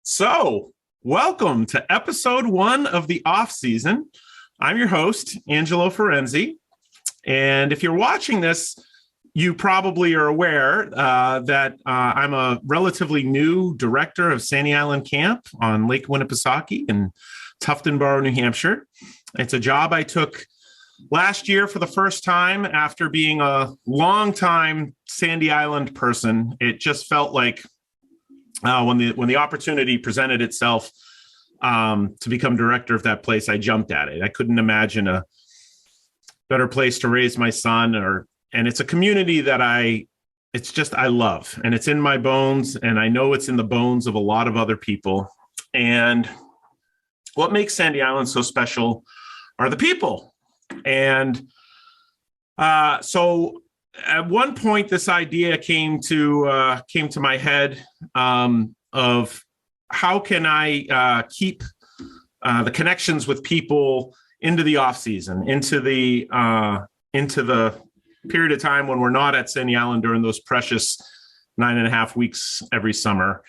So, welcome to episode 1 of the Offseason. I'm your host, Angelo Ferenzi. And if you're watching this, you probably are aware that I'm a relatively new director of Sandy Island Camp on Lake Winnipesaukee in Tuftonboro, New Hampshire. It's a job I took last year for the first time after being a long-time Sandy Island person. It just felt like when the opportunity presented itself to become director of that place, I jumped at it. I couldn't imagine a better place to raise my son, and it's a community that I love, and it's in my bones, and I know it's in the bones of a lot of other people. And what makes Sandy Island so special are the people. And so at one point, this idea came to my head of how can I keep the connections with people into the off season, into the period of time when we're not at Sandy Island during those precious 9.5 weeks every summer.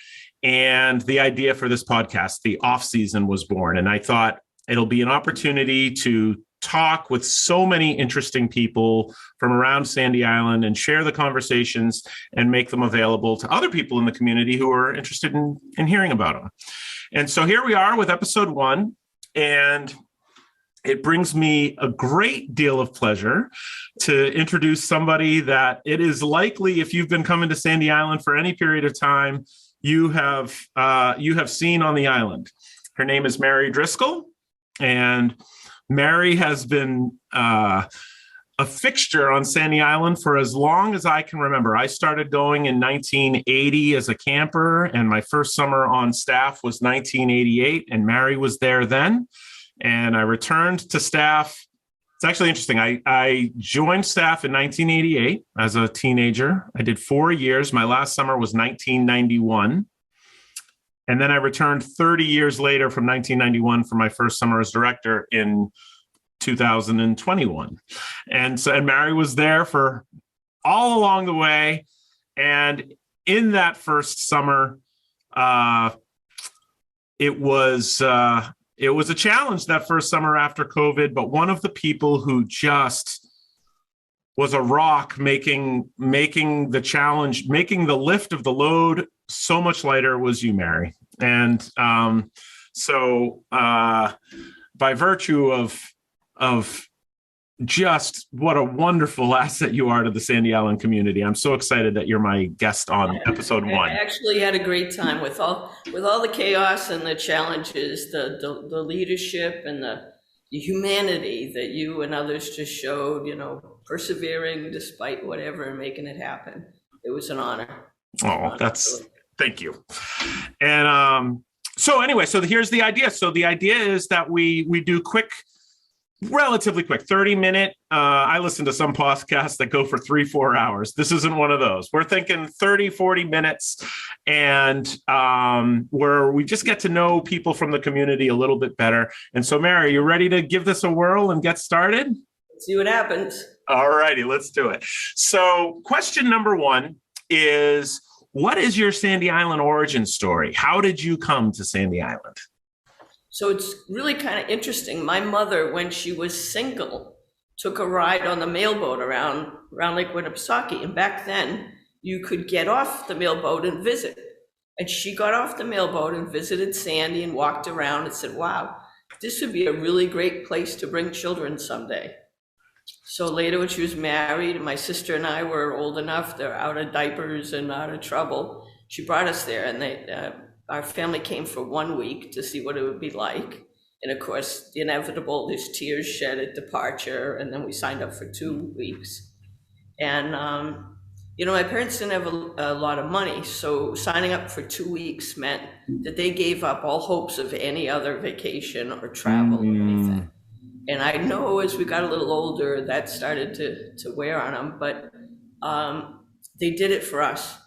And the idea for this podcast, the off season, was born. And I thought it'll be an opportunity to talk with so many interesting people from around Sandy Island and share the conversations and make them available to other people in the community who are interested in hearing about them. And so here we are with episode 1, and it brings me a great deal of pleasure to introduce somebody that it is likely, if you've been coming to Sandy Island for any period of time, you have seen on the island. Her name is Mary Driscoll, and Mary has been a fixture on Sandy Island for as long as I can remember. I started going in 1980 as a camper, and my first summer on staff was 1988, and Mary was there then. And I returned to staff. It's actually interesting. I joined staff in 1988 as a teenager. I did 4 years. My last summer was 1991. And then I returned 30 years later from 1991 for my first summer as director in 2021. And Mary was there for all along the way. And in that first summer, it was a challenge that first summer after COVID, but one of the people who just was a rock, making the challenge, making the lift of the load so much lighter, was you, Mary. And so by virtue of just what a wonderful asset you are to the Sandy Island community, I'm so excited that you're my guest on episode 1. I actually had a great time with all the chaos and the challenges, the leadership and the humanity that you and others just showed, persevering despite whatever and making it happen. It was an honor. Thank you. And so anyway, so here's the idea. So the idea is that we do relatively quick 30-minute. I listen to some podcasts that go for 3-4 hours. This isn't one of those. We're thinking 30-40 minutes, and where we just get to know people from the community a little bit better. And so, Mary, you ready to give this a whirl and get started? Let's see what happens. All righty, let's do it. So question number 1 is, what is your Sandy Island origin story? How did you come to Sandy Island? So it's really kind of interesting. My mother, when she was single, took a ride on the mailboat around Lake Winnipesaukee. And back then, you could get off the mailboat and visit. And she got off the mailboat and visited Sandy and walked around and said, wow, this would be a really great place to bring children someday. So later, when she was married, and my sister and I were old enough, they're out of diapers and out of trouble, she brought us there, and our family came for 1 week to see what it would be like. And of course, the inevitable, there's tears shed at departure, and then we signed up for 2 weeks. And, my parents didn't have a lot of money, so signing up for 2 weeks meant that they gave up all hopes of any other vacation or travel or anything. And I know as we got a little older, that started to wear on them, but they did it for us.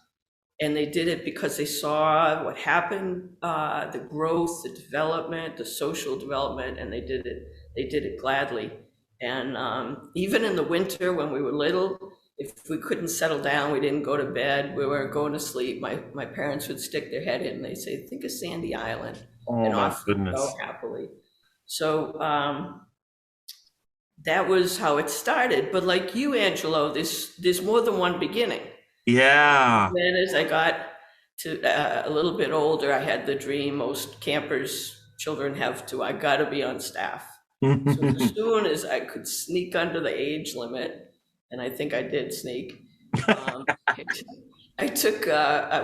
And they did it because they saw what happened, the growth, the development, the social development, and they did it gladly. And even in the winter when we were little, if we couldn't settle down, we didn't go to bed, we weren't going to sleep, my parents would stick their head in and they'd say, think of Sandy Island, Oh and my off we'd go goodness. happily. So that was how it started. But like you, Angelo, there's more than one beginning. Yeah. Then as I got to a little bit older, I had the dream most campers, children have to, I gotta be on staff. So as soon as I could sneak under the age limit, and I think I did sneak, I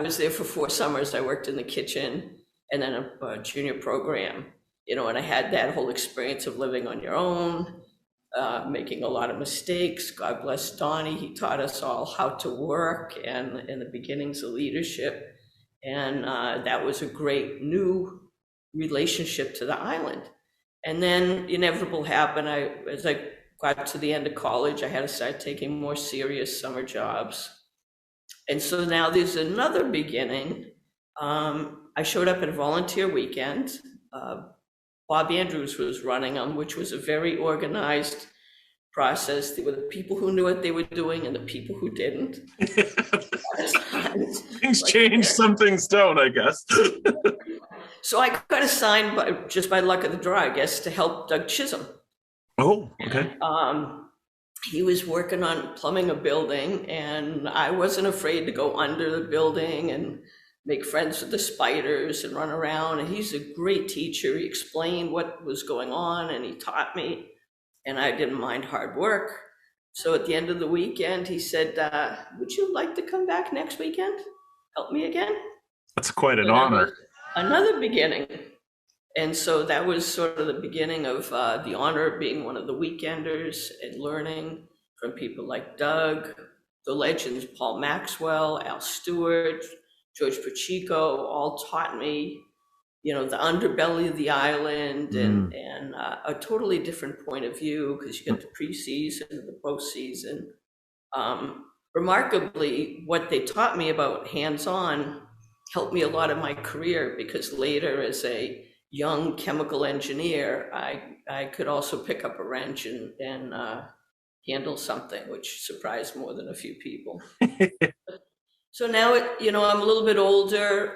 was there for 4 summers. I worked in the kitchen and then a junior program, and I had that whole experience of living on your own, making a lot of mistakes. God bless Donnie. He taught us all how to work and in the beginnings of leadership. And that was a great new relationship to the island. And then inevitable happened. As I got to the end of college, I had to start taking more serious summer jobs. And so now there's another beginning. I showed up at a volunteer weekend. Bob Andrews was running them, which was a very organized process. There were the people who knew what they were doing and the people who didn't. Things change, some things don't, I guess. So I got assigned just by luck of the draw, I guess, to help Doug Chisholm. Oh, okay. He was working on plumbing a building, and I wasn't afraid to go under the building and make friends with the spiders and run around. And he's a great teacher. He explained what was going on and he taught me, and I didn't mind hard work. So at the end of the weekend, he said, would you like to come back next weekend? Help me again? That's quite an honor. Another beginning. And so that was sort of the beginning of the honor of being one of the weekenders and learning from people like Doug, the legends, Paul Maxwell, Al Stewart, George Pacheco, all taught me, the underbelly of the island and a totally different point of view, because you get the preseason and the postseason. Remarkably, what they taught me about hands-on helped me a lot in my career, because later as a young chemical engineer, I could also pick up a wrench and handle something, which surprised more than a few people. So now, I'm a little bit older.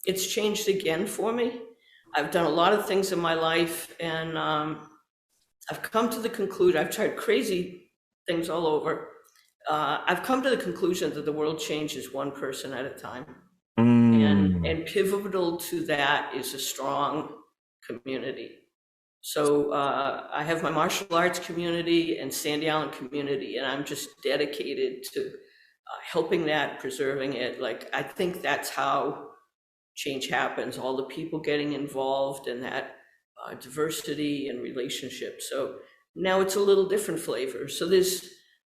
It's changed again for me. I've done a lot of things in my life, and I've come to the conclusion, I've tried crazy things all over. I've come to the conclusion that the world changes one person at a time. And pivotal to that is a strong community. So I have my martial arts community and Sandy Island community, and I'm just dedicated to helping that, preserving it. Like, I think that's how change happens, all the people getting involved and that diversity and relationships. So now it's a little different flavor. So there's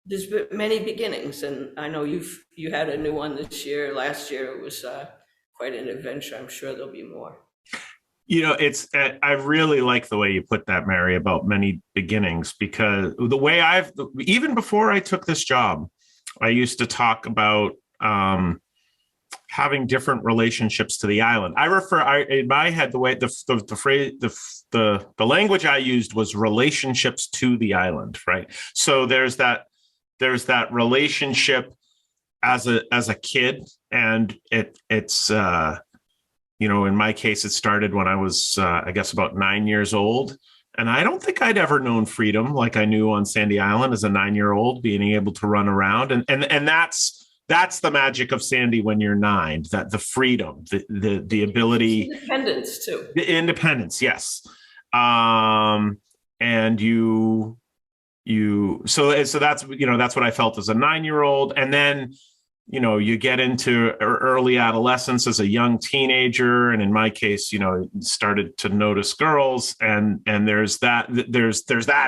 been many beginnings, and I know you had a new one this year. Last year it was quite an adventure. I'm sure there'll be more. I really like the way you put that, Mary, about many beginnings, because the way even before I took this job, I used to talk about having different relationships to the island. In my head, the way the phrase, the language I used was relationships to the island, right? So there's that relationship as a kid, and it's in my case, it started when I was I guess about 9 years old. And I don't think I'd ever known freedom like I knew on Sandy Island as a 9-year-old, being able to run around. And that's the magic of Sandy when you're 9, that the freedom, the ability. Independence too. The independence, yes. And so that's, that's what I felt as a 9-year-old. And then, you get into early adolescence as a young teenager. And in my case, started to notice girls, and there's that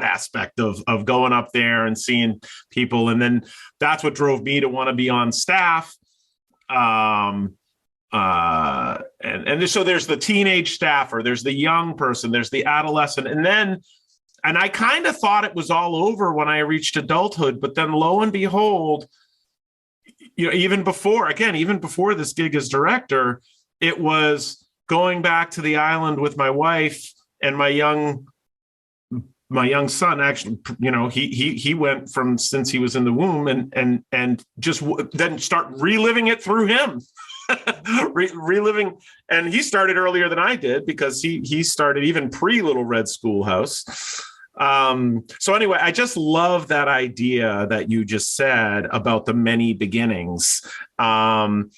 aspect of going up there and seeing people. And then that's what drove me to want to be on staff. And so there's the teenage staffer, there's the young person, there's the adolescent. And I kind of thought it was all over when I reached adulthood, but then lo and behold, even before this gig as director, it was going back to the island with my wife and my young my young son actually, he went from since he was in the womb and just then start reliving it through him. Reliving, and he started earlier than I did because he started even pre Little Red Schoolhouse. So anyway, I just love that idea that you just said about the many beginnings. And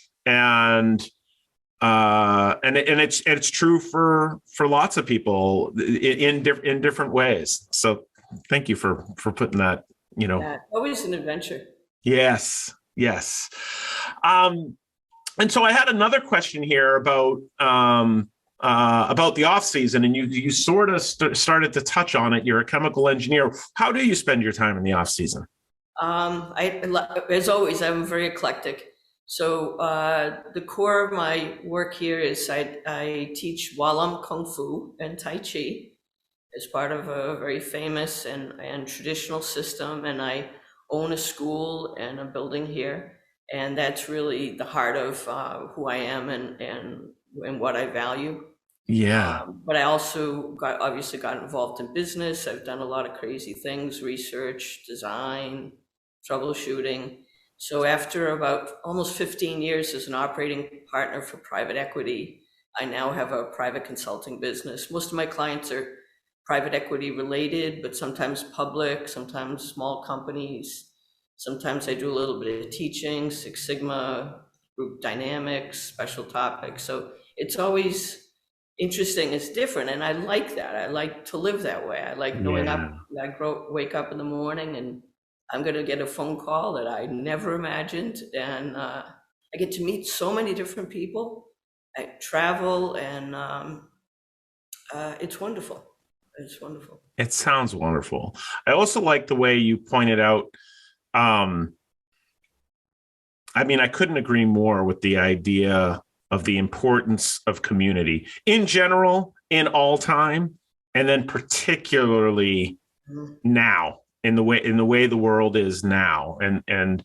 it's true for lots of people in different ways. So thank you for putting that, Yeah, always an adventure. Yes. And so I had another question here about the off season, and you sort of started to touch on it. You're a chemical engineer. How do you spend your time in the off season? As always, I'm very eclectic. So the core of my work here is I teach Walam Kung Fu and Tai Chi as part of a very famous and traditional system, and I own a school and a building here, and that's really the heart of who I am and what I value. Yeah. But I also obviously got involved in business. I've done a lot of crazy things, research, design, troubleshooting. So after about almost 15 years as an operating partner for private equity, I now have a private consulting business. Most of my clients are private equity related, but sometimes public, sometimes small companies. Sometimes I do a little bit of teaching, Six Sigma, group dynamics, special topics. So it's always interesting. It's different, and I like that. I like to live that way. I like knowing Yeah. wake up in the morning and I'm going to get a phone call that I never imagined, and I get to meet so many different people. I travel, and it's wonderful. It's wonderful. It sounds wonderful. I also like the way you pointed out. Um, I mean, I couldn't agree more with the idea of the importance of community in general, in all time, and then particularly now in the way the world is now, and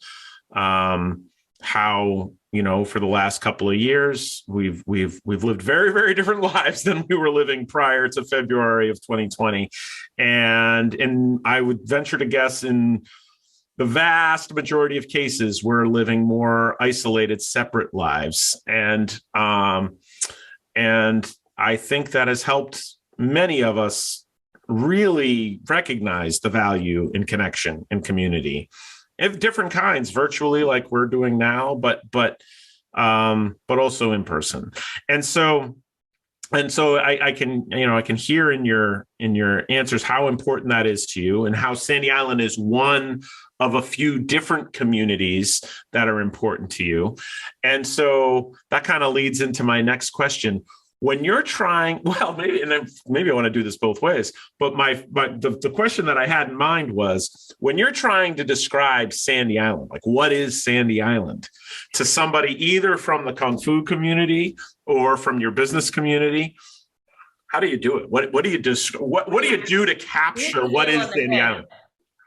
how, for the last couple of years we've lived very, very different lives than we were living prior to February of 2020, and I would venture to guess in the vast majority of cases, we're living more isolated, separate lives. And I think that has helped many of us really recognize the value in connection and community of different kinds, virtually like we're doing now, but also in person. And so I can hear in your answers how important that is to you, and how Sandy Island is one of a few different communities that are important to you. And so that kind of leads into my next question. When you're trying, well, maybe I want to do this both ways, but the question that I had in mind was, when you're trying to describe Sandy Island, like what is Sandy Island to somebody either from the Kung Fu community or from your business community, how do you do it? What do you do? What do you do to capture what is Sandy Island?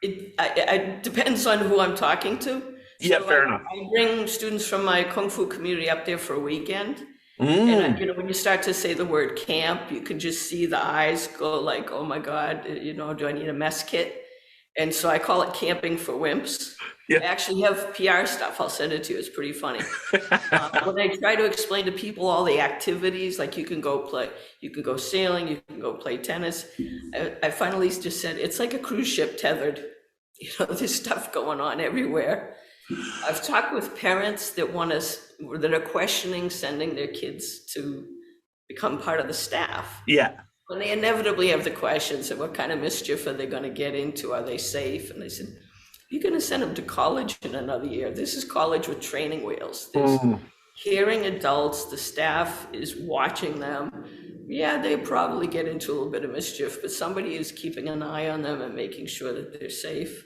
It depends on who I'm talking to. Yeah, So fair enough. I bring students from my Kung Fu community up there for a weekend. Mm. And when you start to say the word camp, you can just see the eyes go like, oh my God, do I need a mess kit? And so I call it camping for wimps. Yeah. I actually have PR stuff. I'll send it to you. It's pretty funny. When I try to explain to people all the activities, like you can go sailing, you can go play tennis. I finally just said, it's like a cruise ship tethered. There's stuff going on everywhere. I've talked with parents that are questioning sending their kids to become part of the staff. Yeah. When they inevitably have the questions of what kind of mischief are they going to get into? Are they safe? And I said, you're going to send them to college in another year. This is college with training wheels. There's caring adults. The staff is watching them. Yeah, they probably get into a little bit of mischief, but somebody is keeping an eye on them and making sure that they're safe.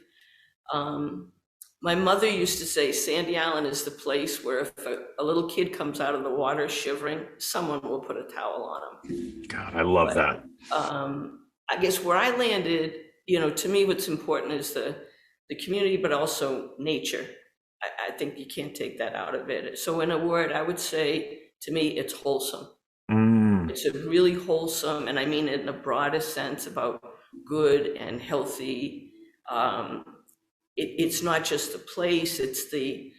My mother used to say Sandy Island is the place where if a little kid comes out of the water shivering, someone will put a towel on him. God, I love that. I guess where I landed, to me, what's important is the community, but also nature. I think you can't take that out of it. So in a word, I would say, to me, it's wholesome. It's a really wholesome, and I mean it in the broadest sense, about good and healthy. Um, it's not just the place, it's the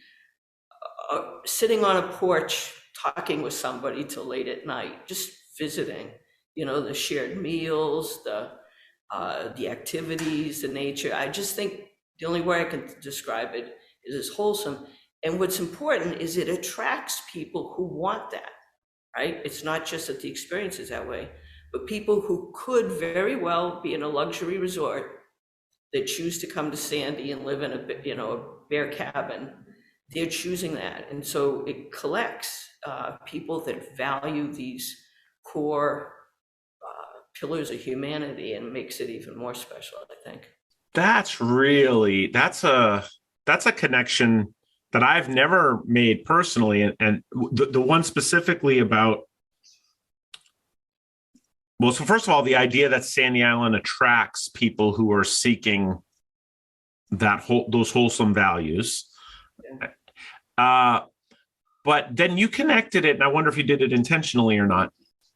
sitting on a porch talking with somebody till late at night, just visiting, the shared meals, the activities, the nature. I just think the only way I can describe it is as wholesome. And what's important is it attracts people who want that, right? It's not just that the experience is that way, but people who could very well be in a luxury resort that choose to come to Sandy and live in a bare cabin. They're choosing that. And so it collects people that value these core pillars of humanity and makes it even more special, I think. That's a connection that I've never made personally. And the one specifically about, well, so first of all, the idea that Sandy Island attracts people who are seeking those wholesome values. But then you connected it, and I wonder if you did it intentionally or not.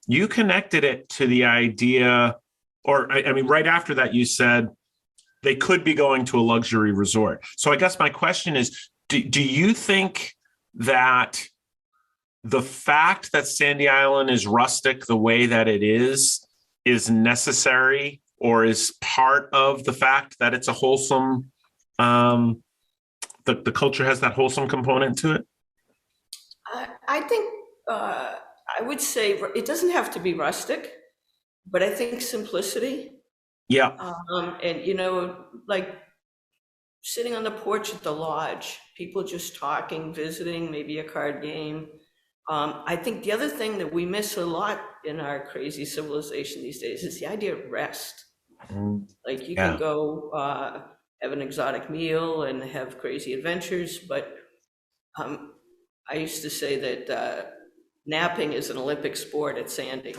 You connected it to the idea, or I mean, right after that, you said they could be going to a luxury resort. So I guess my question is, do you think that the fact that Sandy Island is rustic the way that it is necessary, or is part of the fact that it's a wholesome, the culture has that wholesome component to it? I think I would say it doesn't have to be rustic, but I think simplicity. Yeah. And like sitting on the porch at the lodge, people just talking, visiting, maybe a card game. I think the other thing that we miss a lot in our crazy civilization these days is the idea of rest. Like you can go have an exotic meal and have crazy adventures, but I used to say that napping is an Olympic sport at Sandy,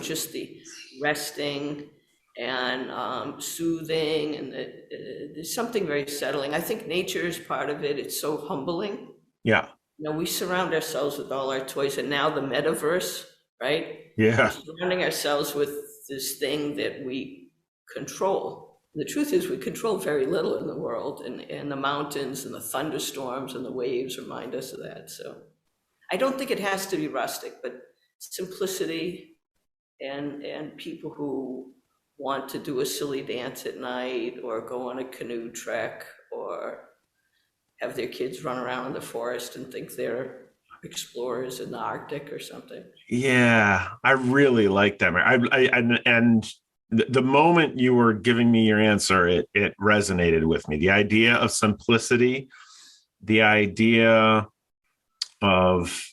just the resting and soothing, and there's something very settling. I think nature is part of it. It's so humbling. Yeah. We surround ourselves with all our toys, and now the metaverse, right? Yeah. We're surrounding ourselves with this thing that we control. The truth is we control very little in the world, and the mountains and the thunderstorms and the waves remind us of that. So I don't think it has to be rustic, but simplicity and people who want to do a silly dance at night or go on a canoe trek or have their kids run around in the forest and think they're explorers in the Arctic or something. Yeah, I really like that. And the moment you were giving me your answer, it resonated with me. The idea of simplicity, the idea of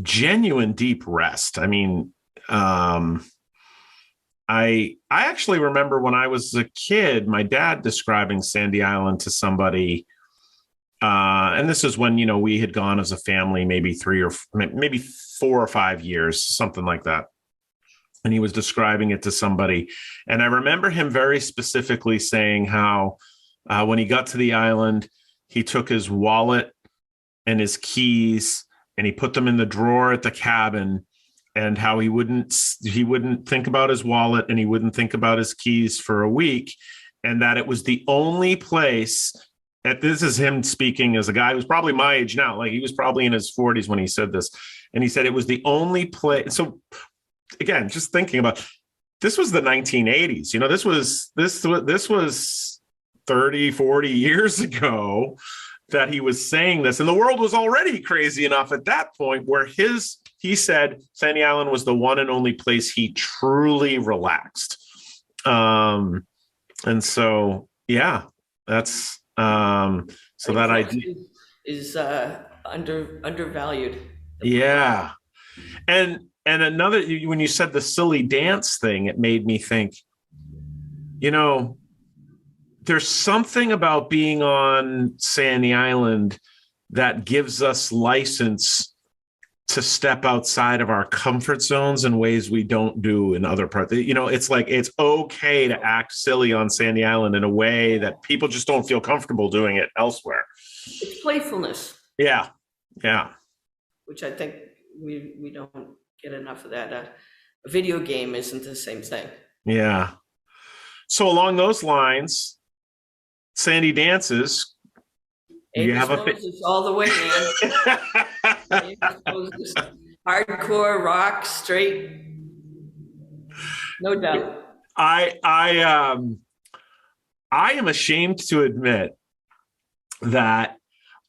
genuine deep rest. I mean, I actually remember when I was a kid, my dad describing Sandy Island to somebody. And this is when, we had gone as a family, maybe 4 or 5 years, something like that. And he was describing it to somebody. And I remember him very specifically saying how when he got to the island, he took his wallet and his keys and he put them in the drawer at the cabin, and how he wouldn't think about his wallet and he wouldn't think about his keys for a week. And that it was the only place. This is him speaking as a guy who's probably my age now. Like he was probably in his 40s when he said this. And he said it was the only place. So again, just thinking about, this was the 1980s. This was 30, 40 years ago that he was saying this. And the world was already crazy enough at that point where he said Sandy Island was the one and only place he truly relaxed. And so, yeah, that's, so that idea is undervalued. Yeah. And another, when you said the silly dance thing, it made me think, there's something about being on Sandy Island that gives us license to step outside of our comfort zones in ways we don't do in other parts. It's like, it's okay to act silly on Sandy Island in a way that people just don't feel comfortable doing it elsewhere. It's playfulness. Yeah. Yeah. Which I think we don't get enough of that. A video game isn't the same thing. Yeah. So along those lines, Sandy dances. You Amos have a Moses all the way, man. Amos Moses, hardcore rock, straight, no doubt. I I um I am ashamed to admit that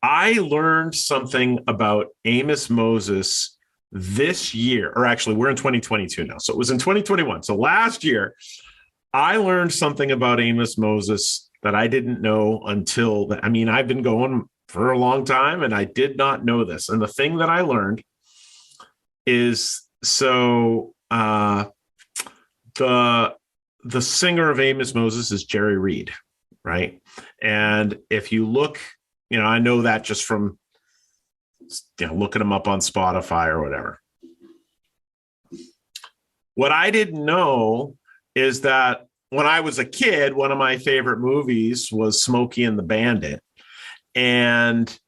I learned something about Amos Moses this year, or actually, we're in 2022 now. So it was in 2021. So last year, I learned something about Amos Moses that I didn't know until, I mean, I've been going for a long time and I did not know this. And the thing that I learned is the the singer of Amos Moses is Jerry Reed, right? And if you look, I know that just from looking him up on Spotify or whatever. What I didn't know is that when I was a kid, one of my favorite movies was Smokey and the Bandit, and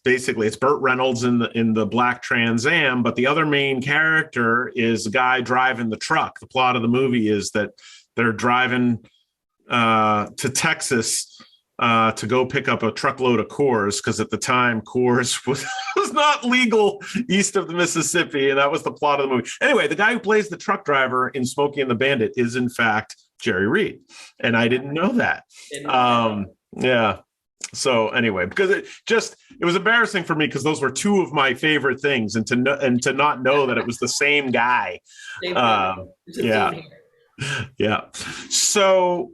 basically it's Burt Reynolds in the black Trans Am, but the other main character is a guy driving the truck. The plot of the movie is that they're driving to Texas to go pick up a truckload of Coors, because at the time Coors was not legal east of the Mississippi, and that was the plot of the movie. Anyway, the guy who plays the truck driver in Smokey and the Bandit is in fact Jerry Reed, and I didn't know that. Yeah. So anyway, because it was embarrassing for me, because those were two of my favorite things, and to not know that it was the same guy. Yeah. Yeah. So,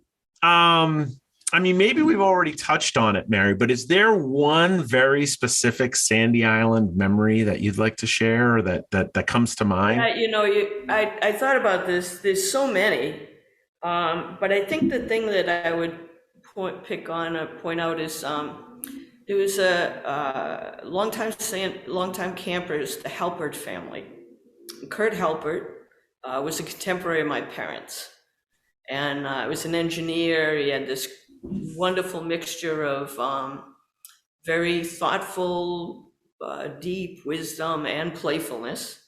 I mean, maybe we've already touched on it, Mary, but is there one very specific Sandy Island memory that you'd like to share, or that comes to mind? Yeah, I thought about this. There's so many, but I think the thing that I would point out is there was a longtime campers, the Halpert family. Kurt Halpert was a contemporary of my parents, and was an engineer. He had this wonderful mixture of very thoughtful, deep wisdom and playfulness.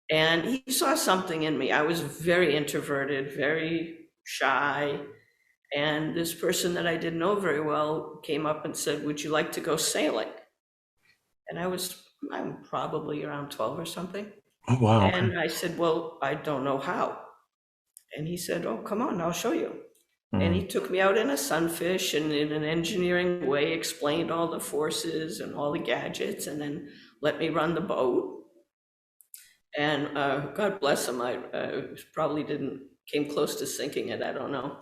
And he saw something in me. I was very introverted, very shy. And this person that I didn't know very well came up and said, "Would you like to go sailing?" And I'm probably around 12 or something. Oh, wow. And Okay. I said, "Well, I don't know how." And he said, "Oh, come on, I'll show you." And he took me out in a sunfish, and in an engineering way explained all the forces and all the gadgets, and then let me run the boat. And God bless him, I probably came close to sinking it, I don't know.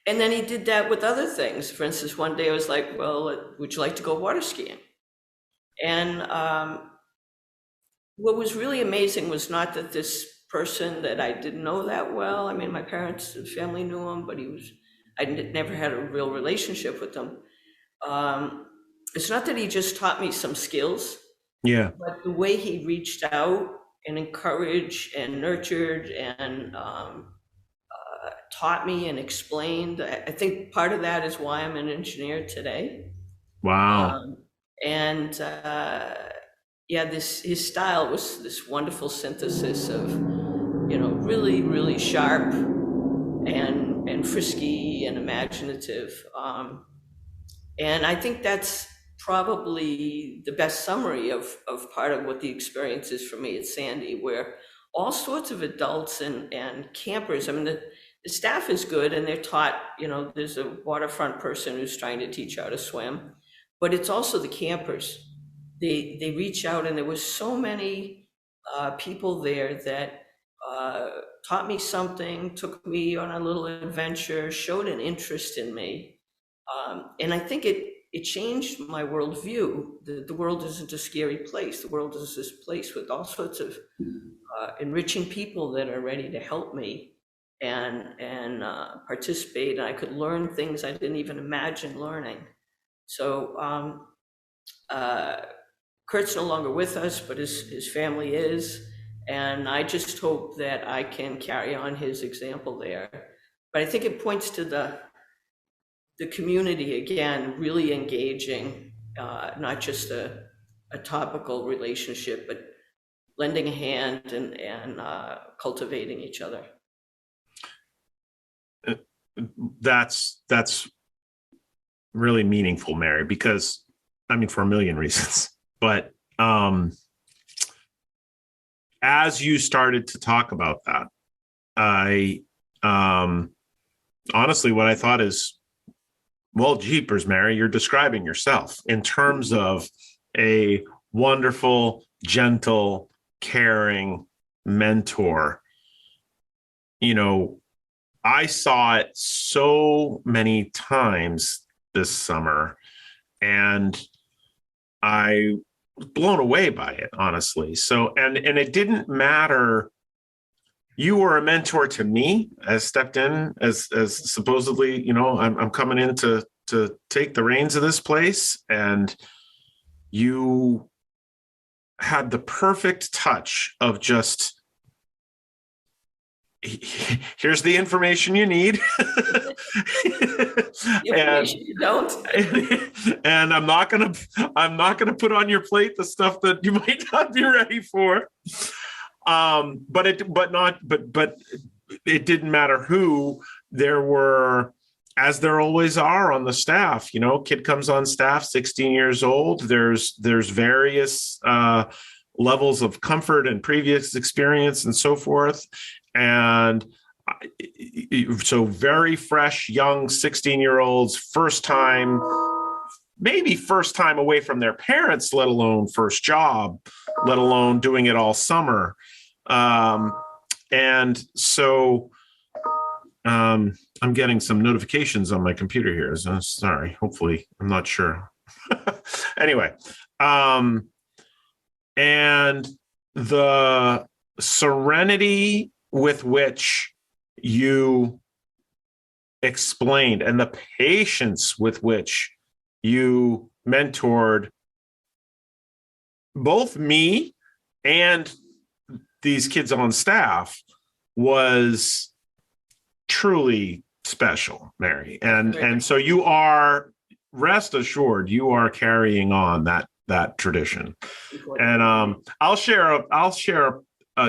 And then he did that with other things. For instance, one day I was like, "Well, would you like to go water skiing?" And what was really amazing was not that this person that I didn't know that well, I mean, my parents and family knew him, but I never had a real relationship with him. It's not that he just taught me some skills, Yeah. but the way he reached out and encouraged and nurtured and taught me and explained. I think part of that is why I'm an engineer today. Wow. And yeah, his style was this wonderful synthesis of, really, really sharp and frisky and imaginative. And I think that's probably the best summary of part of what the experience is for me at Sandy, where all sorts of adults and campers, I mean, the staff is good and they're taught, there's a waterfront person who's trying to teach how to swim, but it's also the campers. They reach out, and there was so many people there that taught me something, took me on a little adventure, showed an interest in me. And I think it changed my worldview. The world isn't a scary place. The world is this place with all sorts of enriching people that are ready to help me and participate. And I could learn things I didn't even imagine learning. So Kurt's no longer with us, but his family is. And I just hope that I can carry on his example there. But I think it points to the community, again, really engaging, not just a topical relationship, but lending a hand and cultivating each other. That's really meaningful, Mary, because I mean, for a million reasons, but as you started to talk about that, I honestly, what I thought is, well, jeepers, Mary, you're describing yourself in terms of a wonderful, gentle, caring mentor. You know, I saw it so many times this summer, and I was blown away by it, honestly. So, and it didn't matter. You were a mentor to me. I stepped in as supposedly, you know, I'm coming in to take the reins of this place, and you had the perfect touch of just, here's the information you need. Information you don't. And I'm not gonna put on your plate the stuff that you might not be ready for. But it didn't matter who. There were, as there always are on the staff, you know, kid comes on staff, 16 years old. There's various levels of comfort and previous experience and so forth. And so very fresh, young 16-year-olds, first time away from their parents, let alone first job, let alone doing it all summer. And so I'm getting some notifications on my computer here. So sorry, hopefully, I'm not sure. Anyway, and the serenity with which you explained and the patience with which you mentored both me and these kids on staff was truly special, Mary. And so you are, rest assured, you are carrying on that tradition. And I'll share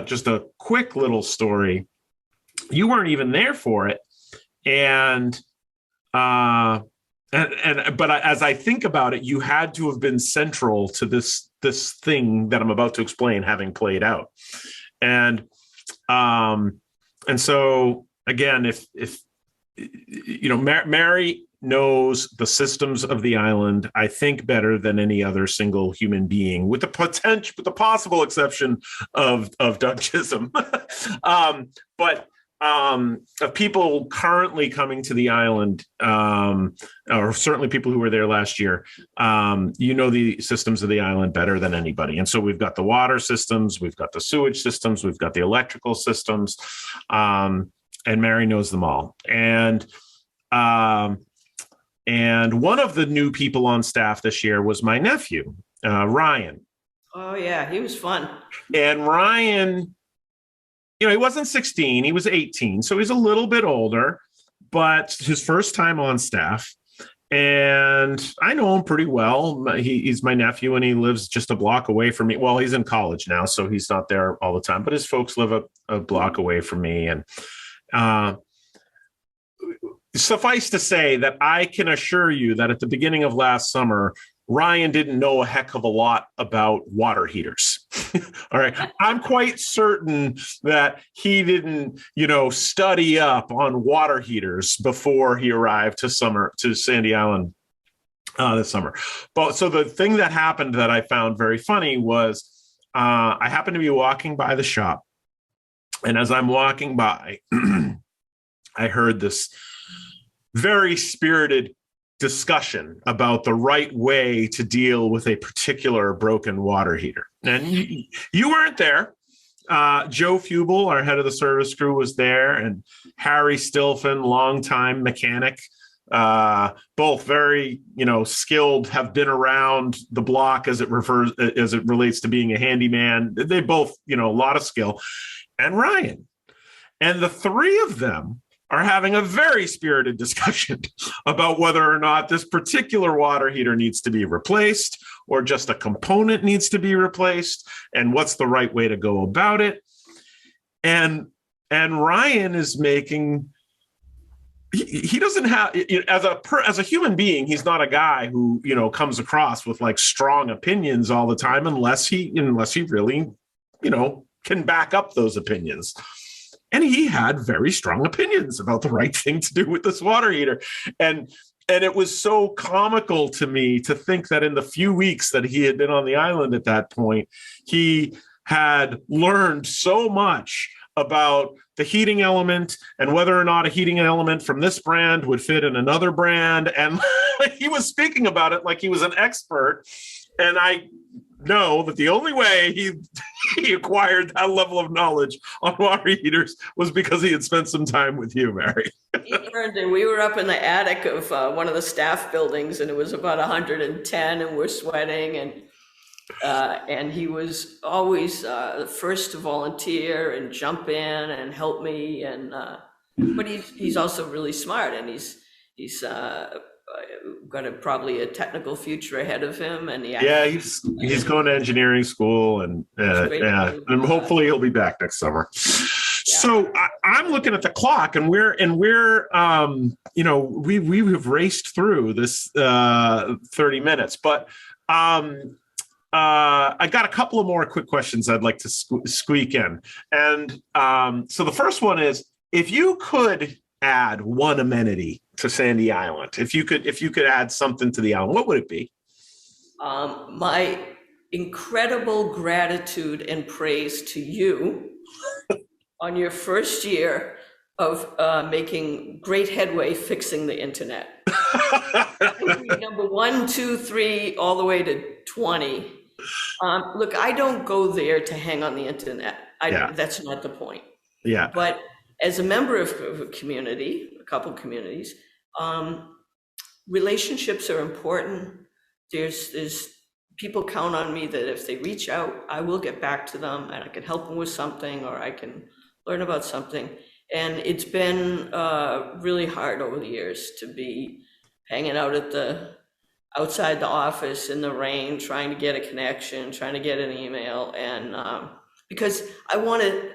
just a quick little story. You weren't even there for it, but as I think about it, you had to have been central to this thing that I'm about to explain, having played out. And so again, if you know, Mary knows the systems of the island, I think, better than any other single human being, with the possible exception of Doug Chisholm. But of people currently coming to the island, or certainly people who were there last year, you know the systems of the island better than anybody. And so we've got the water systems, we've got the sewage systems, we've got the electrical systems, and Mary knows them all. And one of the new people on staff this year was my nephew, Ryan. Oh yeah, he was fun. And Ryan, you know, he wasn't 16, he was 18. So he's a little bit older, but his first time on staff. And I know him pretty well. He's my nephew, and he lives just a block away from me. Well, he's in college now, so he's not there all the time, but his folks live a block away from me. And suffice to say that I can assure you that at the beginning of last summer, Ryan didn't know a heck of a lot about water heaters. All right. I'm quite certain that he didn't, you know, study up on water heaters before he arrived to Sandy Island this summer. But so the thing that happened that I found very funny was I happened to be walking by the shop. And as I'm walking by, I heard this very spirited discussion about the right way to deal with a particular broken water heater. And you weren't there. Joe Fubel, our head of the service crew, was there, and Harry Stilfen, longtime mechanic, both very, you know, skilled, have been around the block as it relates to being a handyman. They both, you know, a lot of skill. And Ryan. And the three of them are having a very spirited discussion about whether or not this particular water heater needs to be replaced or just a component needs to be replaced and what's the right way to go about it. And Ryan is making, he doesn't have, as a human being, he's not a guy who, comes across with like strong opinions all the time unless he really, can back up those opinions. And he had very strong opinions about the right thing to do with this water heater. And it was so comical to me to think that in the few weeks that he had been on the island at that point, he had learned so much about the heating element and whether or not a heating element from this brand would fit in another brand. And he was speaking about it like he was an expert. And I know that the only way he acquired that level of knowledge on water heaters was because he had spent some time with you, Mary. He learned, and we were up in the attic of one of the staff buildings, and it was about 110, and we're sweating, and he was always the first to volunteer and jump in and help me, but he's also really smart, and he's got probably a technical future ahead of him, and he's going to engineering school, and and hopefully he'll be back next summer. Yeah. So I'm looking at the clock, and we're we have raced through this 30 minutes, but I got a couple of more quick questions I'd like to squeak in, and so the first one is, if you could add one amenity to Sandy Island, if you could add something to the island, what would it be? My incredible gratitude and praise to you on your first year of making great headway fixing the internet. Number 1, 2, 3, all the way to 20. Look, I don't go there to hang on the internet. That's not the point. Yeah. But as a member of a community, a couple communities, relationships are important. There's people count on me that if they reach out, I will get back to them, and I can help them with something, or I can learn about something. And it's been really hard over the years to be hanging out outside the office in the rain, trying to get a connection, trying to get an email, and because I want to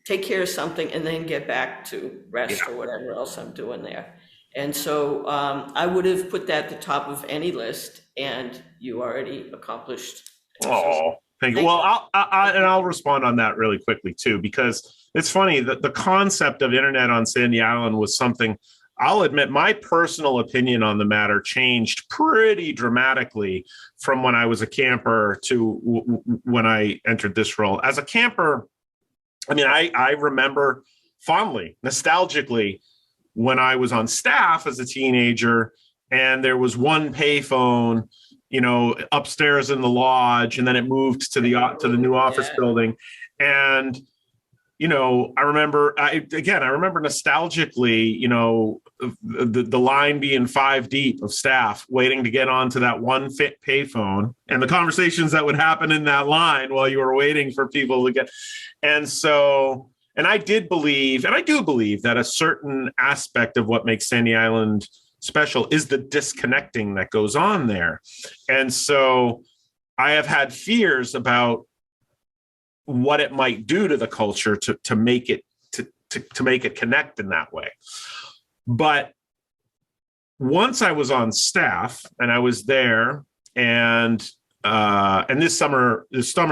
take care of something and then get back to rest or whatever else I'm doing there. And so I would have put that at the top of any list, and you already accomplished. Oh, thank you. Well, I'll respond on that really quickly too, because it's funny that the concept of internet on Sandy Island was something, I'll admit, my personal opinion on the matter changed pretty dramatically from when I was a camper to when I entered this role. As a camper, I mean, I remember fondly, nostalgically, when I was on staff as a teenager, and there was one payphone, upstairs in the lodge, and then it moved to the new office building. And, I remember nostalgically, the line being 5 deep of staff waiting to get onto that one payphone, and the conversations that would happen in that line while you were waiting for people to get. And so, and I do believe that a certain aspect of what makes Sandy Island special is the disconnecting that goes on there. And so I have had fears about what it might do to the culture to make it connect in that way. But once I was on staff and I was there, and this summer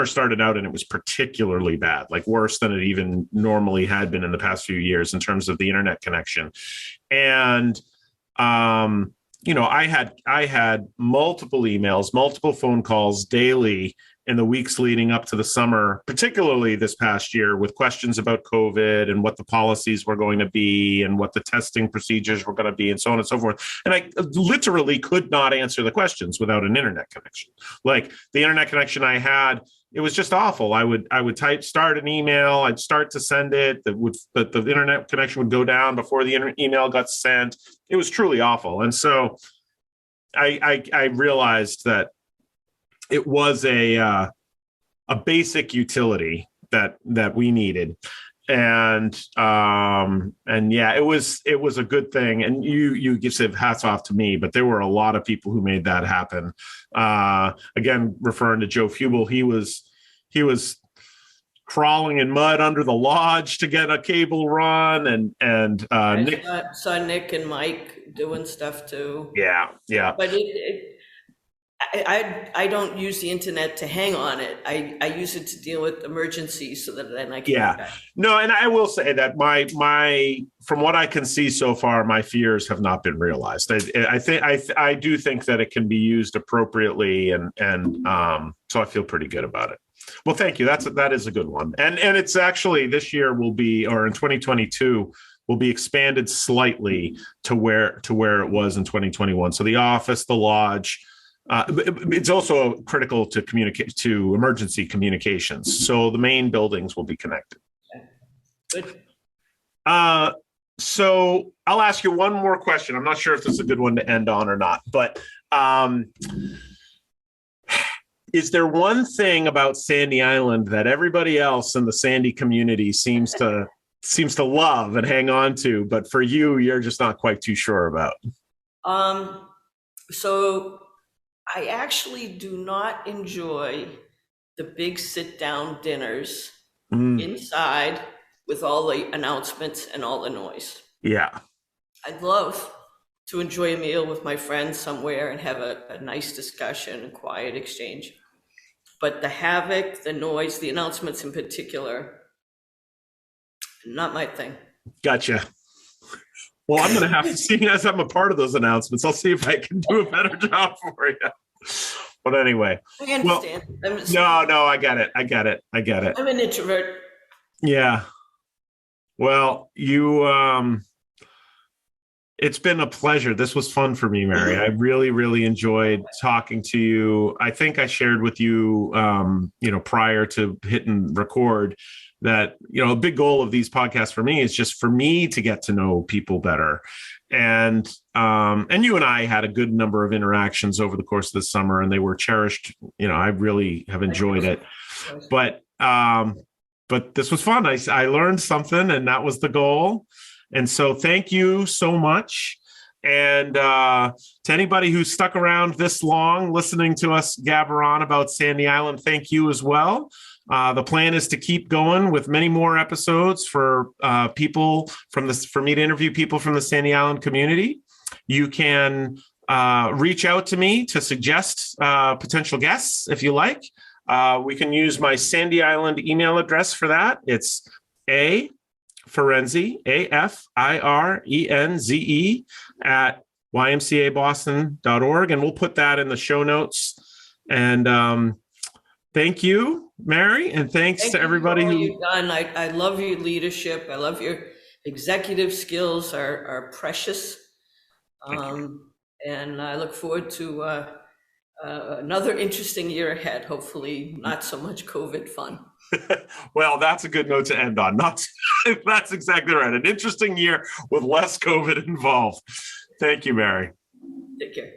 started out and it was particularly bad, like worse than it even normally had been in the past few years in terms of the internet connection. And I had multiple emails, multiple phone calls daily in the weeks leading up to the summer, particularly this past year, with questions about COVID and what the policies were going to be and what the testing procedures were going to be and so on and so forth. And I literally could not answer the questions without an internet connection. Like the internet connection I had, it was just awful. I would start an email, I'd start to send it, but the internet connection would go down before the email got sent. It was truly awful. And so I realized that it was a basic utility that we needed. and yeah, it was a good thing. And you said hats off to me, but there were a lot of people who made that happen. Again, referring to Joe Fubel, he was crawling in mud under the lodge to get a cable run, and Nick saw Nick and Mike doing stuff too. Yeah. But I don't use the internet to hang on it. I use it to deal with emergencies so that then I can get back. No, and I will say that my from what I can see so far, my fears have not been realized. I do think that it can be used appropriately, and so I feel pretty good about it. Well, thank you. That is a good one. And it's actually this year will be, or in 2022 will be expanded slightly to where it was in 2021. So the office, the lodge, it's also critical to communicate to emergency communications. So the main buildings will be connected. Good. So I'll ask you one more question. I'm not sure if this is a good one to end on or not, but is there one thing about Sandy Island that everybody else in the Sandy community seems to love and hang on to, but for you, you're just not quite too sure about? So I actually do not enjoy the big sit-down dinners inside with all the announcements and all the noise. Yeah. I'd love to enjoy a meal with my friends somewhere and have a nice discussion and quiet exchange. But the havoc, the noise, the announcements in particular, not my thing. Gotcha. Well, I'm going to have to see, as I'm a part of those announcements, I'll see if I can do a better job for you. But anyway. I understand. Well, no, I get it. I'm an introvert. Yeah. Well, it's been a pleasure. This was fun for me, Mary. I really, really enjoyed talking to you. I think I shared with you, prior to hitting record that, a big goal of these podcasts for me is just for me to get to know people better. And you and I had a good number of interactions over the course of the summer, and they were cherished. I really have enjoyed it. But this was fun. I learned something, and that was the goal. And so thank you so much. And to anybody who's stuck around this long listening to us gabber on about Sandy Island, thank you as well. The plan is to keep going with many more episodes for for me to interview people from the Sandy Island community. You can reach out to me to suggest potential guests if you like. We can use my Sandy Island email address for that. It's Firenze, AFIRENZE at ymcaboston.org. And we'll put that in the show notes. And thank you, Mary. And thanks to everybody who you've done. I love your leadership. I love your executive skills are precious. And I look forward to another interesting year ahead. Hopefully not so much COVID fun. Well, that's a good note to end on. That's exactly right. An interesting year with less COVID involved. Thank you, Mary. Take care.